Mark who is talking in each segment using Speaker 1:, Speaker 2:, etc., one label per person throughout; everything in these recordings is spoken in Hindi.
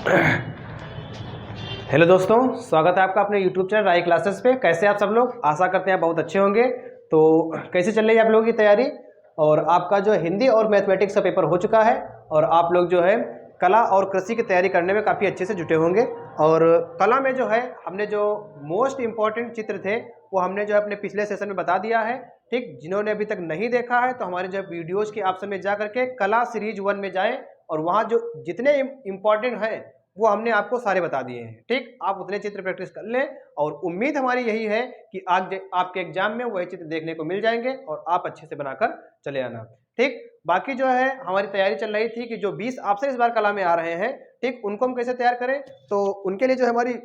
Speaker 1: हेलो दोस्तों, स्वागत है आपका अपने यूट्यूब चैनल राय क्लासेस पे। कैसे आप सब लोग? आशा करते हैं बहुत अच्छे होंगे। तो कैसे चल रही है आप लोगों की तैयारी? और आपका जो हिंदी और मैथमेटिक्स का पेपर हो चुका है और आप लोग जो है कला और कृषि की तैयारी करने में काफ़ी अच्छे से जुटे होंगे। और कला में जो है हमने जो मोस्ट इम्पॉर्टेंट चित्र थे वो हमने जो है अपने पिछले सेशन में बता दिया है। ठीक, जिन्होंने अभी तक नहीं देखा है तो हमारे जो वीडियोज़ के ऑप्शन में जा करके कला सीरीज 1 में जाएँ और वहाँ जो जितने इम्पॉर्टेंट हैं वो हमने आपको सारे बता दिए हैं। ठीक, आप उतने चित्र प्रैक्टिस कर लें और उम्मीद हमारी यही है कि आज आपके एग्जाम में वही चित्र देखने को मिल जाएंगे और आप अच्छे से बनाकर चले आना। ठीक, बाकी जो है हमारी तैयारी चल रही थी कि जो 20 ऑप्शन इस बार कला में आ रहे हैं, ठीक, उनको हम कैसे तैयार करें। तो उनके लिए जो हमारी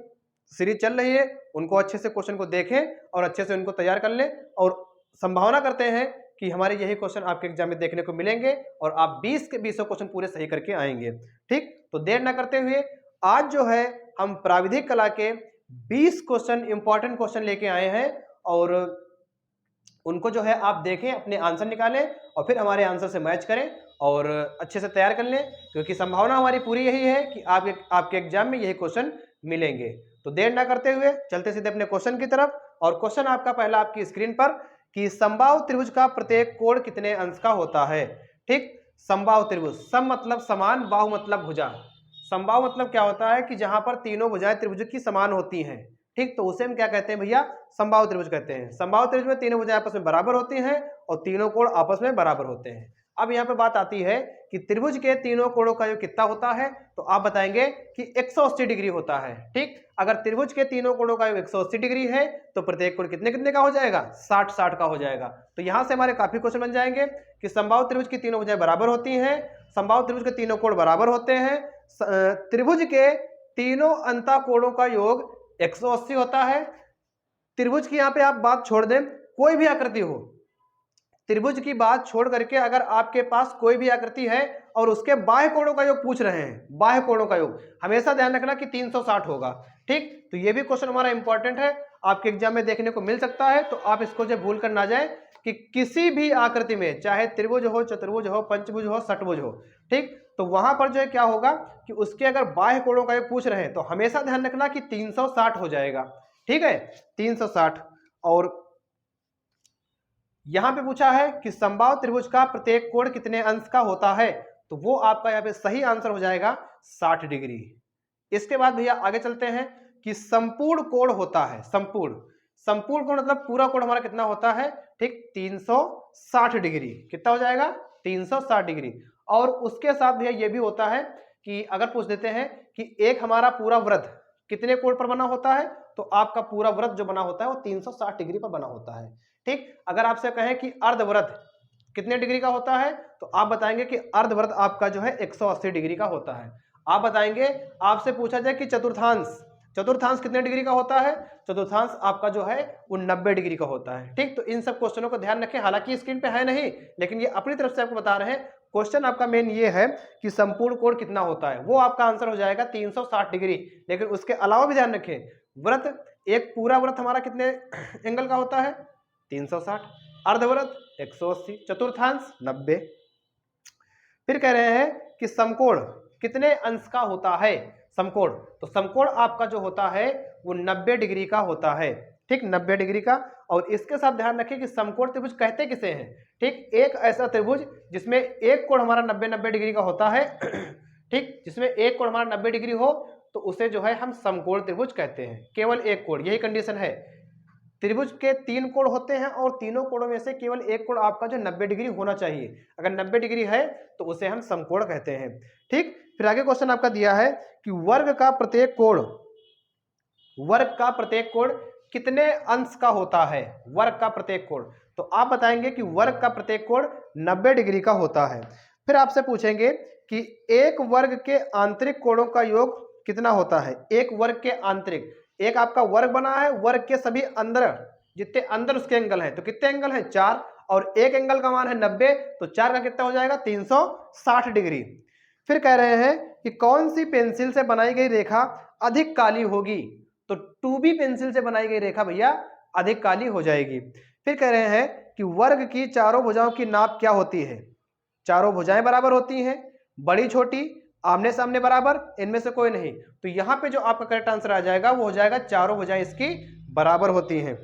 Speaker 1: सीरीज चल रही है उनको अच्छे से क्वेश्चन को देखें और अच्छे से उनको तैयार कर लें और संभावना करते हैं कि हमारे यही क्वेश्चन आपके एग्जाम में देखने को मिलेंगे और आप 20 के 20 क्वेश्चन पूरे सही करके आएंगे। ठीक, तो देर ना करते हुए आज जो है हम प्राविधिक कला के 20 क्वेश्चन इंपॉर्टेंट क्वेश्चन लेके आए हैं और उनको जो है आप देखें, अपने आंसर निकालें और फिर हमारे आंसर से मैच करें और अच्छे से तैयार कर लें, क्योंकि संभावना हमारी पूरी यही है कि आपके एग्जाम में यही क्वेश्चन मिलेंगे। तो देर ना करते हुए चलते सीधे अपने क्वेश्चन की तरफ। और क्वेश्चन आपका पहला आपकी स्क्रीन पर कि समबाहु त्रिभुज का प्रत्येक कोण कितने अंश का होता है। ठीक, समबाहु त्रिभुज, सम मतलब समान, बाहु मतलब भुजा। समबाहु मतलब क्या होता है कि जहां पर तीनों भुजाएं त्रिभुज की समान होती हैं। ठीक, तो उसे हम क्या कहते हैं भैया? समबाहु त्रिभुज कहते हैं। समबाहु त्रिभुज में तीनों भुजाएं आपस में बराबर होती हैं और तीनों कोण आपस में बराबर होते हैं। अब यहाँ पे बात आती है कि त्रिभुज के तीनों कोणों का योग कितना होता है, तो आप बताएंगे कि 180 डिग्री होता है। ठीक, अगर त्रिभुज के तीनों कोणों का योग 180 डिग्री है तो प्रत्येक कोण कितने कितने का हो जाएगा? 60-60 का हो जाएगा। तो यहां से हमारे काफी क्वेश्चन बन जाएंगे कि समबाहु त्रिभुज की तीनों भुजाएं बराबर होती हैं, समबाहु त्रिभुज के तीनों कोण बराबर होते हैं, त्रिभुज के तीनों अंतःकोणों का योग 180 होता है। त्रिभुज की यहां पे आप बात छोड़ दें, कोई भी आकृति हो, त्रिभुज की बात छोड़ करके अगर आपके पास कोई भी आकृति है और उसके बाह्य कोणों का योग पूछ रहे हैं, बाह्य कोणों का योग हमेशा ध्यान रखना कि 360 होगा। ठीक, तो ये भी क्वेश्चन हमारा इंपॉर्टेंट है, आपके एग्जाम में देखने को मिल सकता है। तो आप इसको जो भूल कर ना जाए कि किसी भी आकृति में, चाहे त्रिभुज हो, चतुर्भुज हो, पंचभुज हो, षटभुज हो, ठीक, तो वहां पर जो है क्या होगा कि उसके अगर बाह्य कोणों का योग पूछ रहे हैं तो हमेशा ध्यान रखना कि 360 हो जाएगा। ठीक है, 360। और यहां पे पूछा है कि समबाहु त्रिभुज का प्रत्येक कोण कितने अंश का होता है, तो वो आपका यहाँ पे सही आंसर हो जाएगा 60 डिग्री। इसके बाद भैया आगे चलते हैं कि संपूर्ण कोण होता है। संपूर्ण कोण मतलब पूरा कोण हमारा कितना होता है? ठीक, 360 डिग्री। कितना हो जाएगा? 360 डिग्री। और उसके साथ भैया ये भी होता है कि अगर पूछ देते हैं कि एक हमारा पूरा वृत्त कितने कोण पर बना होता है, तो आपका पूरा वृत्त जो बना होता है वो 360 डिग्री पर बना होता है। ठीक, अगर आपसे कहें कि अर्धवृत्त कितने डिग्री का होता है, तो आप बताएंगे कि अर्धवृत्त आपका जो है 180 डिग्री का होता है। आप बताएंगे, आपसे पूछा जाए कि चतुर्थांश कितने डिग्री का होता है, चतुर्थांश आपका जो है वो 90 डिग्री का होता है। ठीक, तो इन सब क्वेश्चनों को ध्यान रखें, हालांकि स्क्रीन पे है नहीं, लेकिन ये अपनी तरफ से आपको बता रहे हैं। क्वेश्चन आपका मेन ये है कि संपूर्ण कोण कितना होता है, वो आपका आंसर हो जाएगा 360 डिग्री। लेकिन उसके अलावा भी ध्यान रखें, वृत्त, एक पूरा वृत्त हमारा कितने एंगल का होता है? 360, अर्धवृत्त 180, चतुर्थांश 90। फिर कह रहे हैं कि समकोण कितने अंश का होता है? समकोण, तो समकोण आपका जो होता है वो 90 डिग्री का होता है। ठीक, 90 डिग्री का। और इसके साथ ध्यान रखें कि समकोण त्रिभुज कहते किसे हैं? ठीक, एक ऐसा त्रिभुज जिसमें एक कोण हमारा 90 डिग्री का होता है ठीक, जिसमें एक कोण हमारा 90 डिग्री हो तो उसे जो है हम समकोण त्रिभुज कहते हैं। केवल एक कोण, यही कंडीशन है। त्रिभुज के 3 कोण होते हैं और तीनों कोणों में से केवल एक कोण आपका जो 90 डिग्री होना चाहिए। अगर 90 डिग्री है तो उसे हम समकोण कहते हैं। ठीक, फिर आगे क्वेश्चन आपका दिया है कि वर्ग का प्रत्येक कोण कितने अंश का होता है? वर्ग का प्रत्येक कोण, तो आप बताएंगे कि वर्ग का प्रत्येक कोण 90 डिग्री का होता है। फिर आपसे पूछेंगे कि एक वर्ग के आंतरिक कोणों का योग कितना होता है? एक वर्ग के आंतरिक, एक आपका वर्ग बना है, वर्ग के सभी अंदर जितने अंदर उसके एंगल हैं, तो कितने एंगल हैं? 4, और एक एंगल का मान है 90, तो 4 का कितना हो जाएगा? 360 डिग्री। फिर कह रहे हैं कि कौन सी पेंसिल से बनाई गई रेखा अधिक काली होगी? तो 2B पेंसिल से बनाई गई रेखा भैया अधिक काली हो जाएगी। फिर कह रहे हैं कि वर्ग की चारों भुजाओं की नाप क्या होती है? चारों भुजाएं बराबर होती हैं, बड़ी छोटी, आमने सामने बराबर, इनमें से कोई नहीं। तो यहाँ पे जो आपका करेक्ट आंसर आ जाएगा वो हो जाएगा चारों भुजाएं इसकी बराबर होती हैं।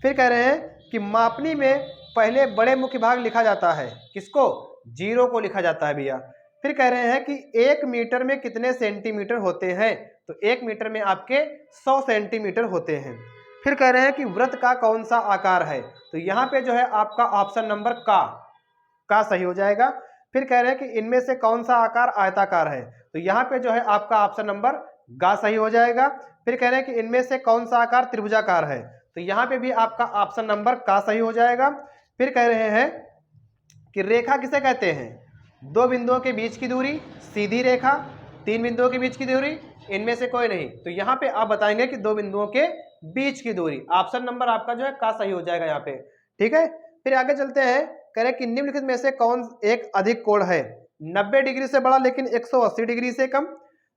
Speaker 1: फिर कह रहे हैं कि मापनी में पहले बड़े मुख्य भाग लिखा जाता है, किसको? जीरो को लिखा जाता है भैया। फिर कह रहे हैं कि 1 मीटर में कितने सेंटीमीटर होते हैं? तो 1 मीटर में आपके 100 सेंटीमीटर होते हैं। फिर कह रहे हैं कि वृत्त का कौन सा आकार है? तो यहाँ पे जो है आपका ऑप्शन नंबर का सही हो जाएगा। फिर कह रहे हैं कि इनमें से कौन सा आकार आयताकार है? तो यहाँ पे जो है आपका ऑप्शन नंबर गा सही हो जाएगा। फिर कह रहे हैं कि इनमें से कौन सा आकार त्रिभुजाकार है? तो यहाँ पे भी आपका ऑप्शन नंबर का सही हो जाएगा। फिर कह रहे हैं कि रेखा किसे कहते हैं? 2 बिंदुओं के बीच की दूरी, सीधी रेखा, 3 बिंदुओं के बीच की दूरी, इनमें से कोई नहीं। तो यहाँ पे आप बताएंगे कि 2 बिंदुओं के बीच की दूरी। ऑप्शन नंबर आपका जो है का सही हो जाएगा यहाँ पे, ठीक है। फिर आगे चलते हैं, कह रहे हैं कि निम्नलिखित में से कौन एक अधिक कोण है? 90 डिग्री से बड़ा लेकिन 180 डिग्री से कम,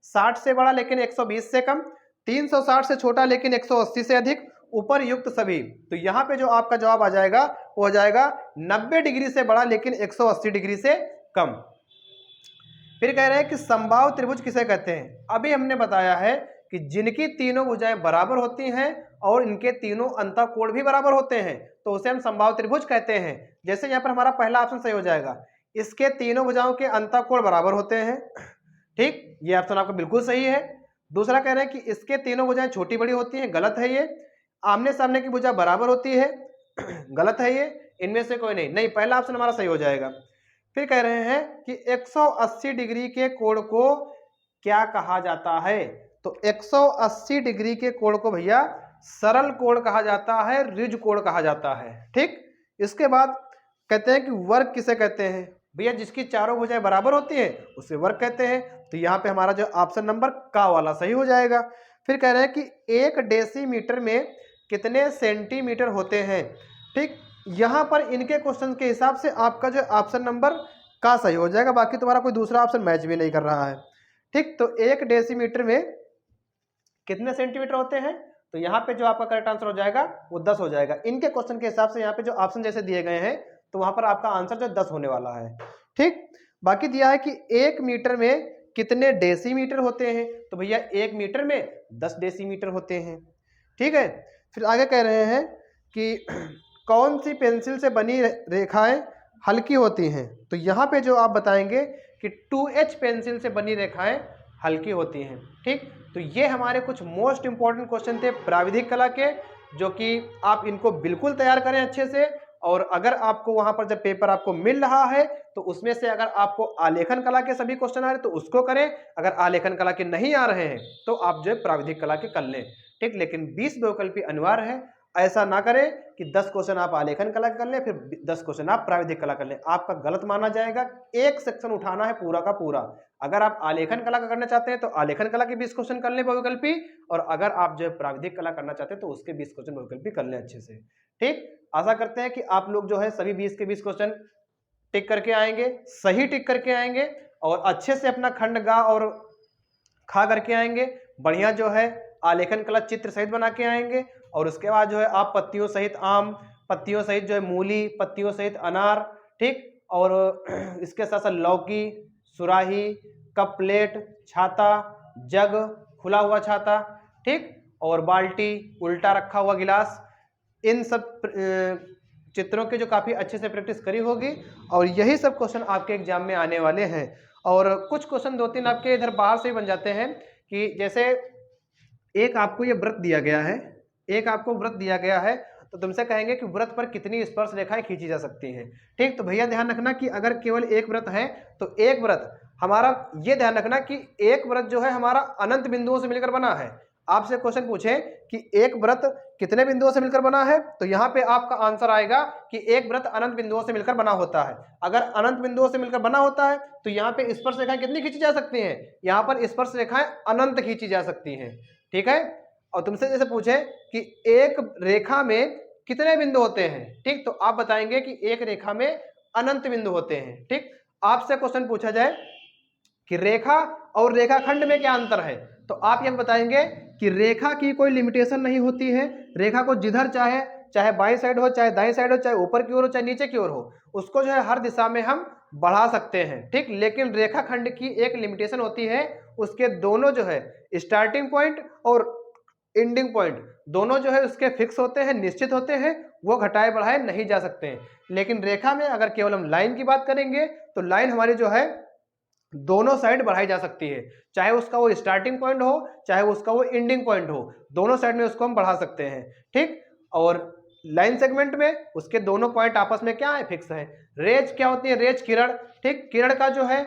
Speaker 1: 60 से बड़ा लेकिन 120 से कम, 360 से छोटा लेकिन 180 से अधिक, ऊपर युक्त सभी। तो यहाँ पे जो आपका जवाब आ जाएगा वो हो जाएगा 90 डिग्री से बड़ा लेकिन 180 डिग्री से कम। फिर कह रहे हैं कि समबाहु त्रिभुज किसे कहते हैं? अभी हमने बताया है कि जिनकी तीनों भुजाएं बराबर होती हैं और इनके तीनों अंतःकोण भी बराबर होते हैं तो उसे हम समबाहु त्रिभुज कहते हैं। जैसे यहाँ पर हमारा पहला ऑप्शन सही हो जाएगा, इसके तीनों भुजाओं के अंतःकोण बराबर होते हैं, ठीक, ये ऑप्शन आपका बिल्कुल सही है। दूसरा कह रहे हैं कि इसके तीनों भुजाएं छोटी बड़ी होती हैं, गलत है ये। आमने सामने की भुजा बराबर होती है, गलत है ये। इनमें से कोई नहीं, पहला ऑप्शन हमारा सही हो जाएगा। फिर कह रहे हैं कि 180 डिग्री के कोण को क्या कहा जाता है? तो 180 डिग्री के कोण को भैया सरल कोण कहा जाता है, ऋज कोण कहा जाता है, ठीक। इसके बाद कहते हैं कि वर्ग किसे कहते हैं? भैया जिसकी चारों भुजाएं बराबर होती हैं उसे वर्ग कहते हैं। तो यहाँ पे हमारा जो ऑप्शन नंबर का वाला सही हो जाएगा। फिर कह रहे हैं कि 1 डेसीमीटर में कितने सेंटीमीटर होते हैं? ठीक, यहाँ पर इनके क्वेश्चन के हिसाब से आपका जो ऑप्शन नंबर का सही हो जाएगा, बाकी तुम्हारा कोई दूसरा ऑप्शन मैच भी नहीं कर रहा है, ठीक। तो 1 डेसीमीटर में कितने सेंटीमीटर होते हैं? तो यहाँ पे जो आपका करेक्ट आंसर हो जाएगा वो 10 हो जाएगा। इनके क्वेश्चन के हिसाब से यहाँ पे जो ऑप्शन जैसे दिए गए हैं तो वहां पर आपका आंसर जो 10 होने वाला है, ठीक। बाकी दिया है कि 1 मीटर में कितने डेसीमीटर होते हैं? तो भैया 1 मीटर में 10 डेसीमीटर होते हैं, ठीक है। फिर आगे कह रहे हैं कि कौन सी पेंसिल से बनी रेखाएं हल्की होती हैं? तो यहाँ पे जो आप बताएंगे कि 2H पेंसिल से बनी रेखाएं हल्की होती हैं, ठीक। तो ये हमारे कुछ मोस्ट इंपॉर्टेंट क्वेश्चन थे प्राविधिक कला के, जो कि आप इनको बिल्कुल तैयार करें अच्छे से। और अगर आपको वहां पर जब पेपर आपको मिल रहा है तो उसमें से अगर आपको आलेखन कला के सभी क्वेश्चन आ रहे तो उसको करें, अगर आलेखन कला के नहीं आ रहे हैं तो आप जो है प्राविधिक कला के कर लें, ठीक। लेकिन 20 बहुविकल्पी अनिवार्य है, ऐसा ना करें कि 10 क्वेश्चन आप आलेखन कला कर लें फिर 10 क्वेश्चन आप प्राविधिक कला कर लें, आपका गलत माना जाएगा। एक सेक्शन उठाना है पूरा का पूरा। अगर आप आलेखन कला का करना चाहते हैं तो आलेखन कला के 20 क्वेश्चन कर लें बहुविकल्पी, और अगर आप जो है प्राविधिक कला करना चाहते हैं तो उसके 20 क्वेश्चन बहुविकल्पी कर लें अच्छे से, ठीक। आशा करते हैं कि आप लोग जो है सभी 20 के 20 क्वेश्चन टिक करके आएंगे, सही टिक करके आएंगे और अच्छे से अपना खंड गा और खा करके आएंगे, बढ़िया जो है आलेखन कला चित्र सहित बना के आएंगे। और उसके बाद जो है आप पत्तियों सहित आम, पत्तियों सहित जो है मूली, पत्तियों सहित अनार, ठीक। और इसके साथ साथ लौकी, सुराही, कप प्लेट, छाता, जग, खुला हुआ छाता, ठीक, और बाल्टी, उल्टा रखा हुआ गिलास, इन सब चित्रों के जो काफ़ी अच्छे से प्रैक्टिस करी होगी। और यही सब क्वेश्चन आपके एग्जाम में आने वाले हैं। और कुछ क्वेश्चन 2-3 आपके इधर बाहर से ही बन जाते हैं कि जैसे एक आपको ये व्रत दिया गया है, एक आपको व्रत दिया गया है तो तुमसे कहेंगे कि व्रत पर कितनी स्पर्श रेखाएं खींची जा सकती हैं, ठीक। तो भैया ध्यान रखना कि अगर केवल एक व्रत है तो एक व्रत हमारा, ये ध्यान रखना कि एक व्रत जो है हमारा अनंत बिंदुओं से मिलकर बना है। आपसे क्वेश्चन पूछे कि एक व्रत कितने बिंदुओं से मिलकर बना है, तो यहाँ पे आपका आंसर आएगा कि एक व्रत अनंत बिंदुओं से मिलकर बना होता है। अगर अनंत बिंदुओं से मिलकर बना होता है तो यहाँ पे स्पर्श रेखाएं कितनी खींची जा सकती हैं? यहाँ पर स्पर्श रेखाएं अनंत खींची जा सकती हैं, ठीक है। और तुमसे जैसे पूछे कि एक रेखा में कितने बिंदु होते हैं, ठीक, तो आप बताएंगे कि एक रेखा में अनंत बिंदु होते हैं, ठीक। आपसे क्वेश्चन पूछा जाए कि रेखा और रेखाखंड में क्या अंतर है, तो आप ये बताएंगे कि रेखा की कोई लिमिटेशन नहीं होती है, रेखा को जिधर चाहे, चाहे बाईं साइड हो, चाहे दाईं साइड हो, चाहे ऊपर की ओर हो, चाहे नीचे की ओर हो, उसको जो है हर दिशा में हम बढ़ा सकते हैं, ठीक। लेकिन रेखाखंड की एक लिमिटेशन होती है, उसके दोनों जो है स्टार्टिंग पॉइंट और एंडिंग पॉइंट दोनों जो है उसके फिक्स होते हैं, निश्चित होते हैं, वो घटाए बढ़ाए नहीं जा सकते हैं। लेकिन रेखा में अगर केवल हम लाइन की बात करेंगे तो लाइन हमारी जो है दोनों साइड बढ़ाई जा सकती है, चाहे उसका वो स्टार्टिंग पॉइंट हो चाहे उसका वो एंडिंग पॉइंट हो, दोनों साइड में उसको हम बढ़ा सकते हैं, ठीक। और लाइन सेगमेंट में उसके दोनों पॉइंट आपस में क्या है, फिक्स है। रेज क्या होती है, रेज किरण, ठीक। किरण का जो है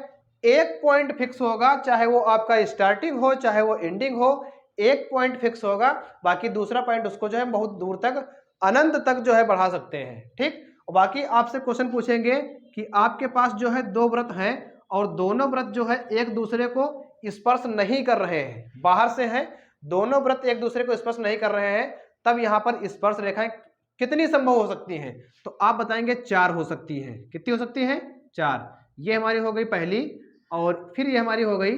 Speaker 1: एक पॉइंट फिक्स होगा, चाहे वो आपका स्टार्टिंग हो चाहे वो एंडिंग हो, एक पॉइंट फिक्स होगा, बाकी दूसरा पॉइंट उसको जो है बहुत दूर तक, अनंत तक जो है बढ़ा सकते हैं, ठीक। और बाकी आपसे क्वेश्चन पूछेंगे कि आपके पास जो है दो वृत्त हैं और दोनों वृत्त जो है एक दूसरे को स्पर्श नहीं कर रहे हैं, बाहर से हैं, दोनों वृत्त एक दूसरे को स्पर्श नहीं कर रहे हैं, तब यहां पर स्पर्श रेखाएं कितनी संभव हो सकती हैं? तो आप बताएंगे 4 हो सकती हैं। कितनी हो सकती हैं? 4। ये हमारी हो गई पहली, और फिर ये हमारी हो गई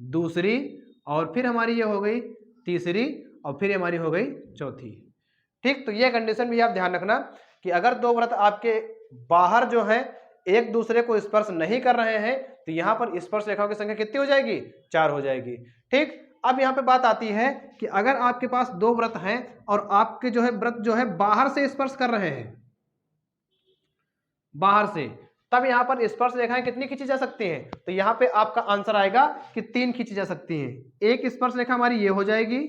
Speaker 1: दूसरी, और फिर हमारी ये हो गई तीसरी, और फिर हमारी हो गई चौथी, ठीक। तो ये कंडीशन भी आप ध्यान रखना कि अगर दो वृत्त आपके बाहर जो है एक दूसरे को स्पर्श नहीं कर रहे हैं तो यहां पर स्पर्श रेखाओं की संख्या कितनी हो जाएगी? 4 हो जाएगी, ठीक। अब यहां पे बात आती है कि अगर आपके पास दो वृत्त हैं और आपके जो है वृत्त जो है बाहर से स्पर्श कर रहे हैं, बाहर से, तब यहां पर स्पर्श रेखाएं कितनी खींची जा सकती हैं? तो यहां पे आपका आंसर आएगा कि 3 खींची जा सकती हैं। एक स्पर्श रेखा हमारी ये हो जाएगी,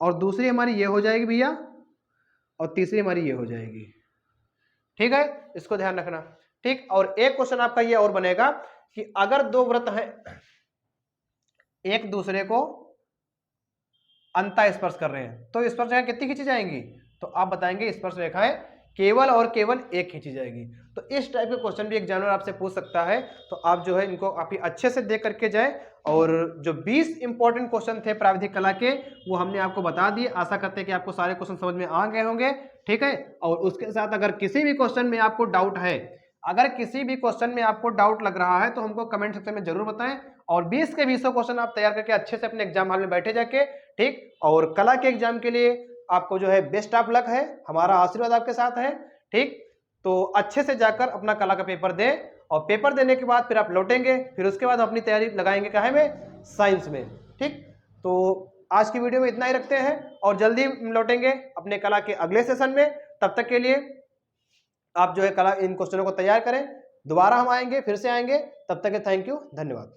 Speaker 1: और दूसरी हमारी ये हो जाएगी भैया, और तीसरी हमारी ये हो जाएगी, ठीक है। इसको ध्यान रखना, ठीक। और एक क्वेश्चन आपका ये और बनेगा कि अगर दो वृत्त हैं एक दूसरे को अंतः स्पर्श कर रहे हैं तो स्पर्श रेखाएं कितनी खींची जाएंगी? तो आप बताएंगे स्पर्श रेखाएं केवल और केवल एक खींची जाएगी। तो इस टाइप के क्वेश्चन भी एग्जामिनर आपसे पूछ सकता है, तो आप जो है इनको काफी अच्छे से देख करके जाए। और जो 20 इंपॉर्टेंट क्वेश्चन थे प्राविधिक कला के वो हमने आपको बता दिए। आशा करते हैं कि आपको सारे क्वेश्चन समझ में आ गए होंगे, ठीक है। और उसके साथ अगर किसी भी क्वेश्चन में आपको डाउट है, अगर किसी भी क्वेश्चन में आपको डाउट लग रहा है तो हमको कमेंट सेक्शन में जरूर बताएं, और 20 के 20 क्वेश्चन आप तैयार करके अच्छे से अपने एग्जाम हॉल में बैठे जाके, ठीक। और कला के एग्जाम के लिए आपको जो है बेस्ट ऑफ लक है, हमारा आशीर्वाद आपके साथ है, ठीक। तो अच्छे से जाकर अपना कला का पेपर दें, और पेपर देने के बाद फिर आप लौटेंगे, फिर उसके बाद अपनी तैयारी लगाएंगे काहे में? साइंस में, ठीक। तो आज की वीडियो में इतना ही रखते हैं और जल्दी लौटेंगे अपने कला के अगले सेशन में। तब तक के लिए आप जो है कला इन क्वेश्चनों को तैयार करें, दोबारा हम आएंगे, फिर से आएंगे, तब तक के थैंक यू, धन्यवाद।